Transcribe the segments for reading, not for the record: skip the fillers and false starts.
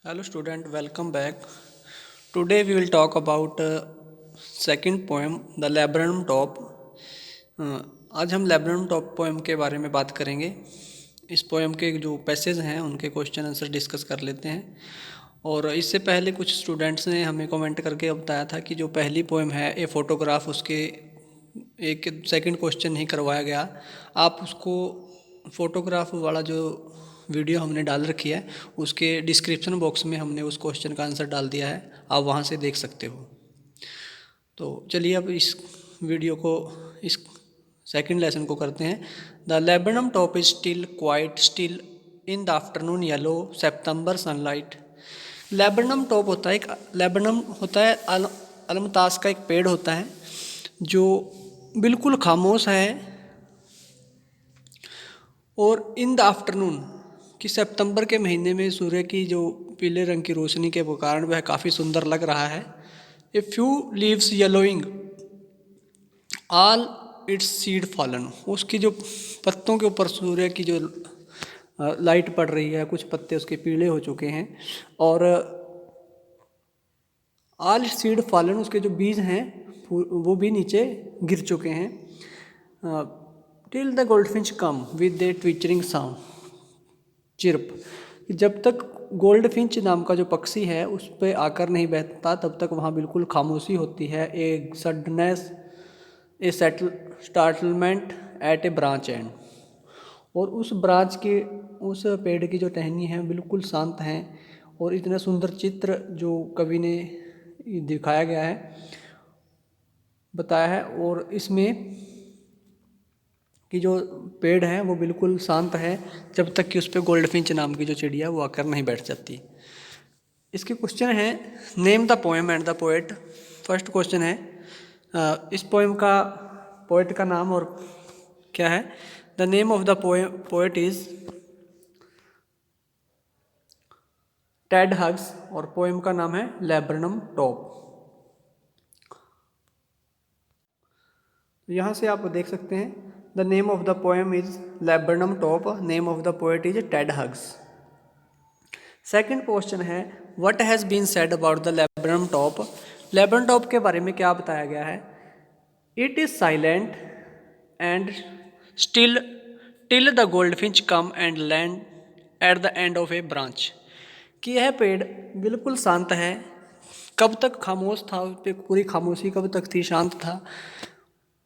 Hello student, welcome back. Today we will talk about second poem, The Laburnum Top. आज हम Laburnum Top poem के बारे में बात करेंगे. इस पोएम के जो पैसेज हैं उनके क्वेश्चन आंसर डिस्कस कर लेते हैं. और इससे पहले कुछ स्टूडेंट्स ने हमें कमेंट करके बताया था कि जो पहली पोएम है ए फोटोग्राफ, उसके एक सेकंड क्वेश्चन नहीं करवाया गया. आप उसको फोटोग्राफ वाला जो वीडियो हमने डाल रखी है उसके डिस्क्रिप्शन बॉक्स में हमने उस क्वेश्चन का आंसर डाल दिया है, आप वहाँ से देख सकते हो. तो चलिए अब इस वीडियो को, इस सेकंड लेसन को करते हैं. The Laburnum top is still quite still in the afternoon yellow September sunlight. Laburnum top होता है, एक लेबनम होता है अलमतास का एक पेड़ होता है जो बिल्कुल खामोश है. और इन द आफ्टरनून कि सितंबर के महीने में सूर्य की जो पीले रंग की रोशनी के कारण वह काफ़ी सुंदर लग रहा है. A few leaves yellowing all it's seed fallen. उसकी जो पत्तों के ऊपर सूर्य की जो लाइट पड़ रही है, कुछ पत्ते उसके पीले हो चुके हैं. और ऑल सीड फॉलन, उसके जो बीज हैं वो भी नीचे गिर चुके हैं. Till the goldfinch come with a twitchering sound chirp. जब तक गोल्ड फिंच नाम का जो पक्षी है उस पर आकर नहीं बैठता तब तक वहाँ बिल्कुल खामोशी होती है. A suddenness a startlement at a branch end. और उस ब्रांच के, उस पेड़ की जो टहनी है बिल्कुल शांत हैं. और इतना सुंदर चित्र जो कवि ने दिखाया गया है, बताया है. और इसमें कि जो पेड़ है वो बिल्कुल शांत है जब तक कि उस पर गोल्डफिंच नाम की जो चिड़िया वो आकर नहीं बैठ जाती. इसके क्वेश्चन है name the poem and the poet. First question है इस पोएम का पोएट का नाम और क्या है. The name of the poet is Ted hugs और पोएम का नाम है लेबनम टॉप. यहाँ से आप देख सकते हैं the name of the poem is Laburnum Top, name of the poet is Ted Hughes. Second question है what has been said about the Laburnum Top. Laburnum Top के बारे में क्या बताया गया है. It is silent and still till the goldfinch come and land at the end of a branch. कि यह पेड़ बिल्कुल शांत है. कब तक खामोश था, उस पर पूरी खामोशी कब तक थी, शांत था,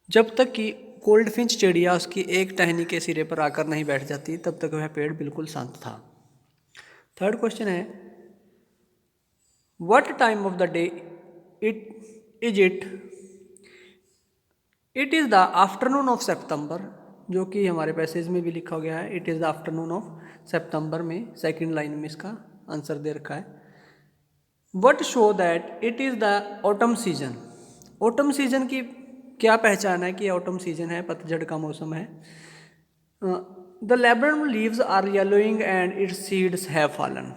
जब तक कि गोल्डफिंच चिड़िया उसकी एक टहनी के सिरे पर आकर नहीं बैठ जाती तब तक वह पेड़ बिल्कुल शांत था. थर्ड क्वेश्चन है what time of the day it is it. It is the afternoon of सितंबर, जो कि हमारे पैसेज में भी लिखा गया है. It is the afternoon of सितंबर में सेकंड लाइन में इसका आंसर दे रखा है. What show that it is the autumn season. Autumn season की क्या पहचान है कि ऑटम सीजन है, पतझड़ का मौसम है. The laburnum leaves are yellowing and its seeds have fallen.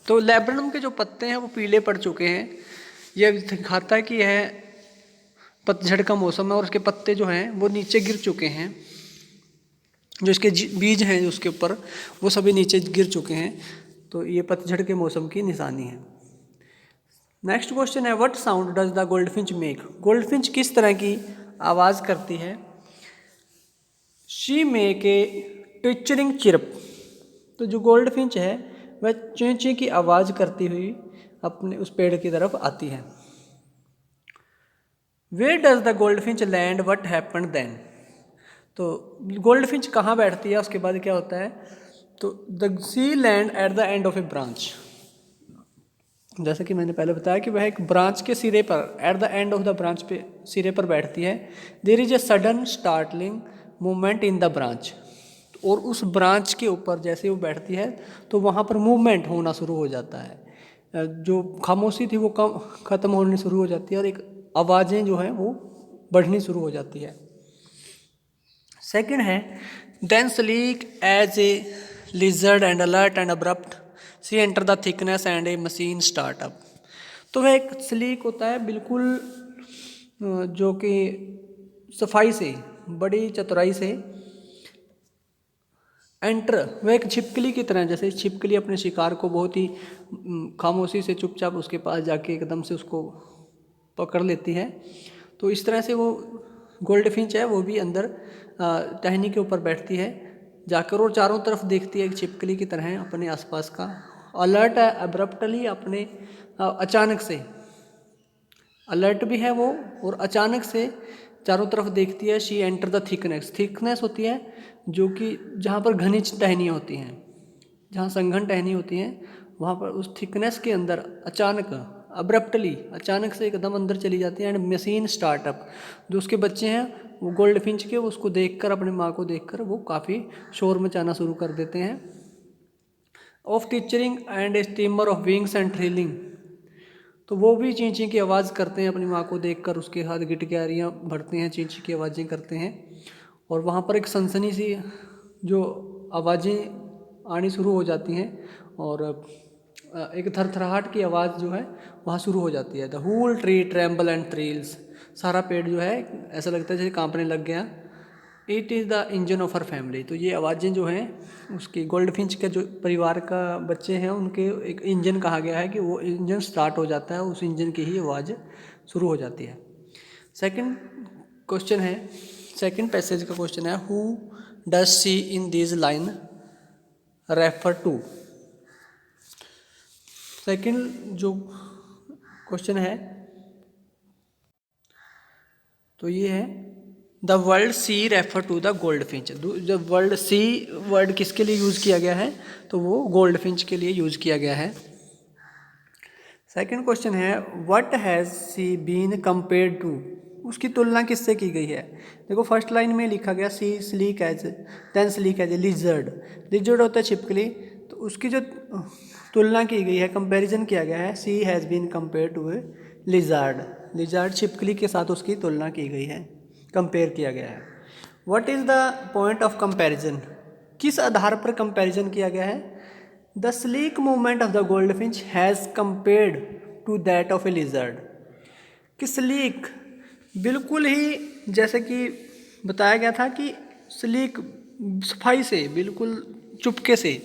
तो लेबनम के जो पत्ते हैं वो पीले पड़ चुके हैं. यह दिखाता है कि यह पतझड़ का मौसम है और उसके पत्ते जो हैं वो नीचे गिर चुके हैं. जो इसके बीज हैं उसके ऊपर वो सभी नीचे गिर चुके हैं. तो ये पतझड़ के मौसम की निशानी है. नेक्स्ट क्वेश्चन है what sound does the goldfinch make. Goldfinch किस तरह की आवाज़ करती है. She make a twitchering chirp. तो जो गोल्डफिंच है वह चें चें की आवाज़ करती हुई अपने उस पेड़ की तरफ आती है. Where does the goldfinch land what happen then. तो गोल्डफिंच कहाँ बैठती है, उसके बाद क्या होता है. तो the she land at the end of a branch. जैसे कि मैंने पहले बताया कि वह एक ब्रांच के सिरे पर, at the end of the branch पे सिरे पर बैठती है. There is a sudden startling movement in the branch. और उस ब्रांच के ऊपर जैसे वो बैठती है तो वहाँ पर मूवमेंट होना शुरू हो जाता है. जो खामोशी थी वो कम ख़त्म होनी शुरू हो जाती है और एक आवाज़ें जो हैं वो बढ़नी शुरू हो जाती है. सेकंड है then sleek as a lizard and alert and abrupt she enter the thickness and a machine startup. तो वह एक स्लीक होता है बिल्कुल, जो कि सफाई से, बड़ी चतुराई से एंटर वह एक छिपकली की तरह, जैसे छिपकली अपने शिकार को बहुत ही खामोशी से चुपचाप उसके पास जाके एकदम से उसको पकड़ लेती है, तो इस तरह से वो गोल्ड फिंच है वो भी अंदर टहनी के ऊपर बैठती है जाकर और चारों तरफ देखती है एक छिपकली की तरह अपने आसपास का। अलर्ट है अब्रप्टली, अपने अचानक से, अलर्ट भी है वो और अचानक से चारों तरफ देखती है। She enter the thickness, thickness होती है जो कि जहाँ पर घनी टहनी होती हैं, जहाँ संघन टहनी होती हैं, वहाँ पर उस थिकनेस के अंदर अचानक अब्रप्टली, अचानक से एकदम अंदर चली जाती है। एंड मशीन स्टार्टअप, जो उसके बच्चे हैं वो गोल्ड फिंच के, उसको देखकर, अपनी माँ को देखकर वो काफ़ी शोर मचाना शुरू कर देते हैं। Of chittering and a steamer of wings and thrilling, तो वो भी चीं चीं की आवाज़ करते हैं अपनी माँ को देखकर, उसके हाथ गिटक्यारियाँ भरते हैं, चीं चीं की आवाज़ें करते हैं। और वहाँ पर एक सनसनी सी जो आवाज़ें आनी शुरू हो जाती हैं और एक थरथराहट की आवाज़ जो है वहाँ शुरू हो जाती है। The whole tree tremble and thrills, सारा पेड़ जो है ऐसा लगता है जैसे कांपने लग गया। It is the engine of her family, तो ये आवाज़ें जो हैं उसकी गोल्ड फिंच के जो परिवार का बच्चे हैं उनके एक इंजन कहा गया है कि वो इंजन स्टार्ट हो जाता है, उस इंजन की ही आवाज़ शुरू हो जाती है। सेकंड क्वेश्चन है, सेकंड पैसेज का क्वेश्चन है, who does she in this line refer to. Second जो क्वेश्चन है तो ये है the world she refer to the gold finch. जब वर्ल्ड सी वर्ड किसके लिए यूज़ किया गया है तो वो गोल्ड फिंच के लिए यूज़ किया गया है। सेकंड क्वेश्चन है what has she been compared to, उसकी तुलना किससे की गई है। देखो फर्स्ट लाइन में लिखा गया she sleek as, then sleek as a lizard, lizard होता है छिपकली, तो उसकी जो तुलना की गई है, कंपैरिजन किया गया है, she has been compare to a lizard, lizard छिपकली के साथ उसकी तुलना की गई है, कंपेयर किया गया है। What is the point of comparison, किस आधार पर कंपैरिजन किया गया है। The sleek movement of the gold finch has compared to that of a lizard, कि स्लीक बिल्कुल ही जैसे कि बताया गया था कि स्लीक सफाई से, बिल्कुल चुपके से,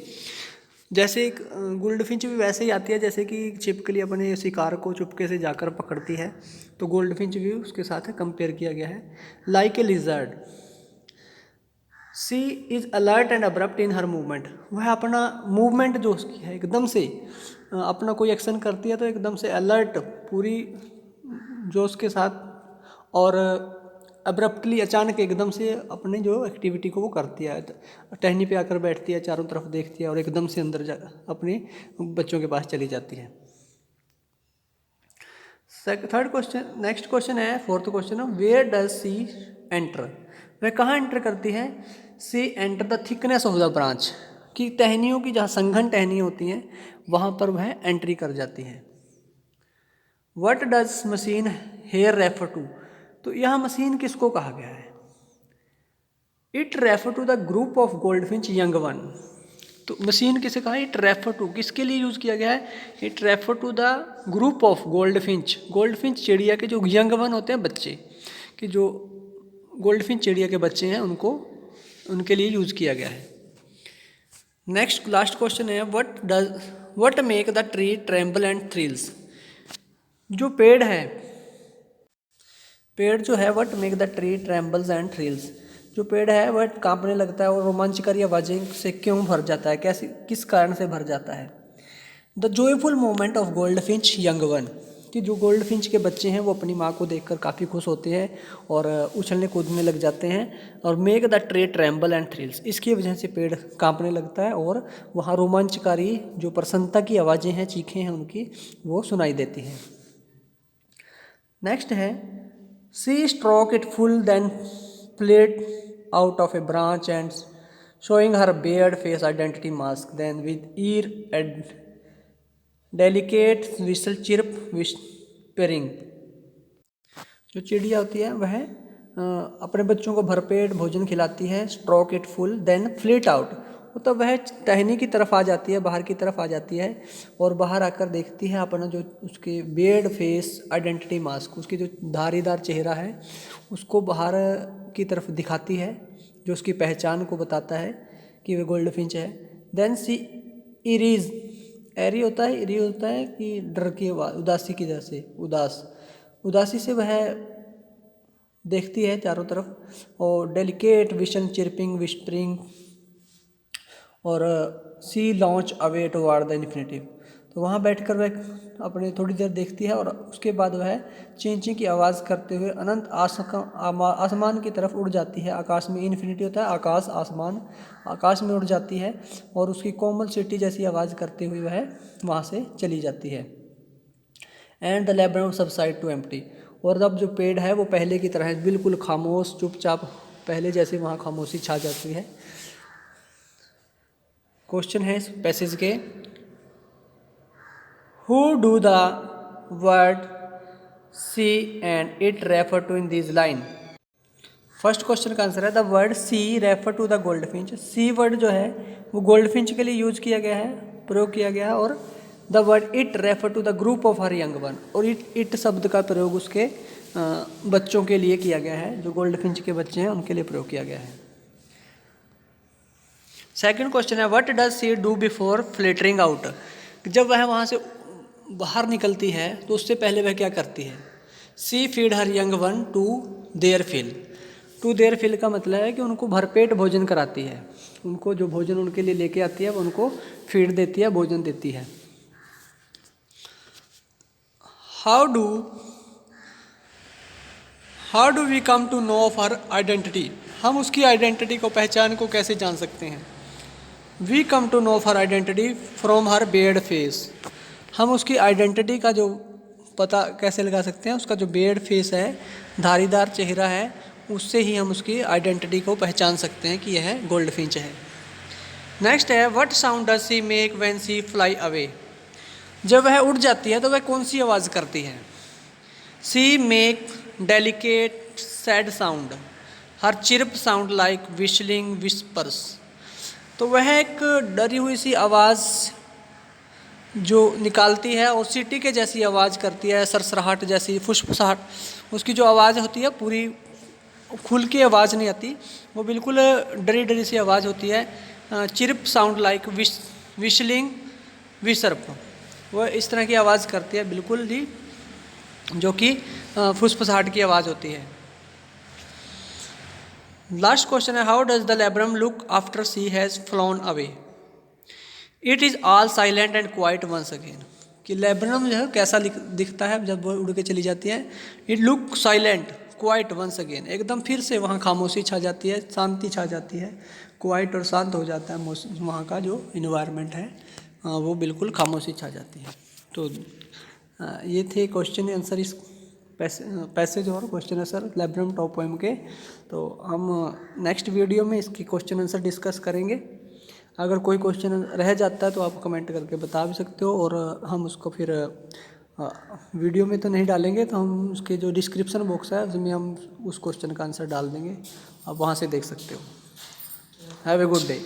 जैसे एक गोल्ड फिंच भी वैसे ही आती है जैसे कि छिपकली अपने शिकार को चुपके से जाकर पकड़ती है, तो गोल्ड फिंच भी उसके साथ कंपेयर किया गया है। Like a lizard, she is alert and abrupt in her movement, वह अपना मूवमेंट जो उसकी है एकदम से अपना कोई एक्शन करती है तो एकदम से अलर्ट, पूरी जोश के साथ, और अब्रप्टली अचानक एकदम से अपने जो एक्टिविटी को वो करती है, टहनी पे आकर बैठती है, चारों तरफ देखती है और एकदम से अंदर अपने बच्चों के पास चली जाती है। थर्ड क्वेश्चन, नेक्स्ट क्वेश्चन है, फोर्थ क्वेश्चन है, वेयर डज सी एंटर, वह कहाँ एंटर करती है। She enter the thickness of the branch, कि टहनियों की जहाँ संघन टहनियाँ होती हैं वहाँ पर वह एंट्री कर जाती है। What does machine here refer to, तो यह मशीन किसको कहा गया है। It refer to the group of gold finch young one, तो मशीन किसे कहा, इट रेफर टू किसके लिए यूज़ किया गया है, it refer to the group of gold finch, gold finch चिड़िया के जो यंग वन होते हैं बच्चे, कि जो गोल्ड फिंच चिड़िया के बच्चे हैं उनको, उनके लिए यूज़ किया गया है। नेक्स्ट लास्ट क्वेश्चन है, what make the tree tremble and thrills, जो पेड़ है, पेड़ जो है what make the tree trembles and thrills, जो पेड़ है वह कांपने लगता है और रोमांचकारी आवाज़ें से क्यों भर जाता है, कैसे, किस कारण से भर जाता है। The joyful moment of gold finch young one, कि जो गोल्ड फिंच के बच्चे हैं वो अपनी माँ को देखकर काफ़ी खुश होते हैं और उछलने कूदने लग जाते हैं। और make the tree tremble and thrills, इसकी वजह से पेड़ कांपने लगता है और वहाँ रोमांचकारी जो प्रसन्नता की आवाज़ें हैं, चीखें हैं उनकी, वो सुनाई देती हैं। नेक्स्ट है, she stroke it full then flit out of a branch and showing her bared face identity mask, then with ear and delicate whistle chirp whispering, जो चिड़िया होती है वह अपने बच्चों को भरपेट भोजन खिलाती है, stroke it full then fleet out, तो वह टहनी की तरफ आ जाती है, बाहर की तरफ आ जाती है और बाहर आकर देखती है अपना जो उसके बेड फेस आइडेंटिटी मास्क, उसकी जो धारीदार चेहरा है उसको बाहर की तरफ दिखाती है, जो उसकी पहचान को बताता है कि वह गोल्ड फिंच है। देन सी इरीज, एरी होता है, इरी होता है कि डर की आवाज़, उदासी की वजह से, उदासी से वह देखती है चारों तरफ। और डेलिकेट विशन चिरपिंग विस्परिंग, और she launch away toward the infinitive, तो वहाँ बैठकर वह अपने थोड़ी देर देखती है और उसके बाद वह चीं चीं की आवाज़ करते हुए अनंत आसमान की तरफ उड़ जाती है। आकाश में इन्फिनिटी होता है आकाश, आसमान, आकाश में उड़ जाती है और उसकी कोमल सीटी जैसी आवाज़ करते हुए वह वहाँ से चली जाती है। And the Labrador subside to empty, और अब जो पेड़ है वो पहले की तरह बिल्कुल खामोश, चुपचाप, पहले जैसे वहाँ खामोशी छा जाती है। क्वेश्चन है इस पैसेज के, who do the word she and it refer to in this line. First question का आंसर है the word she refer to the gold finch. She word जो है वो गोल्ड फिंच के लिए यूज किया गया है, प्रयोग किया गया है। और the word it refer to the group of her young one, और इट शब्द का प्रयोग उसके बच्चों के लिए किया गया है, जो गोल्ड फिंच के बच्चे हैं उनके लिए प्रयोग किया गया है। सेकंड क्वेश्चन है what does she do before flittering out. जब वह वहाँ से बाहर निकलती है तो उससे पहले वह क्या करती है। She feed her young one to their fill. To their fill का मतलब है कि उनको भरपेट भोजन कराती है, उनको जो भोजन उनके लिए लेके आती है वो उनको फीड देती है, भोजन देती है। How do we come to know of her identity. हम उसकी आइडेंटिटी को, पहचान को कैसे जान सकते हैं। We come to know of her identity from her barred face. हम उसकी आइडेंटिटी का जो पता कैसे लगा सकते हैं, उसका जो बेयर्ड फेस है, धारीदार चेहरा है, उससे ही हम उसकी आइडेंटिटी को पहचान सकते हैं कि यह गोल्ड फिंच है। नेक्स्ट है what sound does she make when she fly away. जब वह उड़ जाती है तो वह कौन सी आवाज़ करती है। सी मेक डेलिकेट सैड साउंड, हर चिर्प साउंड लाइक विशलिंग विस्पर्स। तो वह एक डरी हुई सी आवाज़ जो निकालती है और सीटी के जैसी आवाज़ करती है, सरसराहट जैसी, फुसफुसाहट। उसकी जो आवाज़ होती है पूरी खुल के आवाज़ नहीं आती, वो बिल्कुल डरी डरी सी आवाज़ होती है। चिर्प साउंड लाइक विशलिंग विसर्प, वो इस तरह की आवाज़ करती है बिल्कुल ही, जो कि फुसफुसाहट की आवाज़ होती है। लास्ट क्वेश्चन है how does the laburnum look after she has flown away. It is all silent and quiet once again, कि लेब्रम जो है कैसा दिखता है जब वो उड़ के चली जाती है। It look silent quiet once again, एकदम फिर से वहाँ खामोशी छा जाती है, शांति छा जाती है, क्वाइट और शांत हो जाता है वहाँ का जो इन्वायरमेंट है, वो बिल्कुल खामोशी छा जाती है। तो ये थे क्वेश्चन आंसर इस पैसेज और question answer labrum top poem के। तो हम नेक्स्ट वीडियो में इसकी क्वेश्चन आंसर डिस्कस करेंगे। अगर कोई क्वेश्चन रह जाता है तो आप कमेंट करके बता भी सकते हो, और हम उसको फिर वीडियो में तो नहीं डालेंगे, तो हम उसके जो डिस्क्रिप्शन बॉक्स है उसमें हम उस क्वेश्चन का आंसर डाल देंगे, आप वहाँ से देख सकते हो। Have a good day.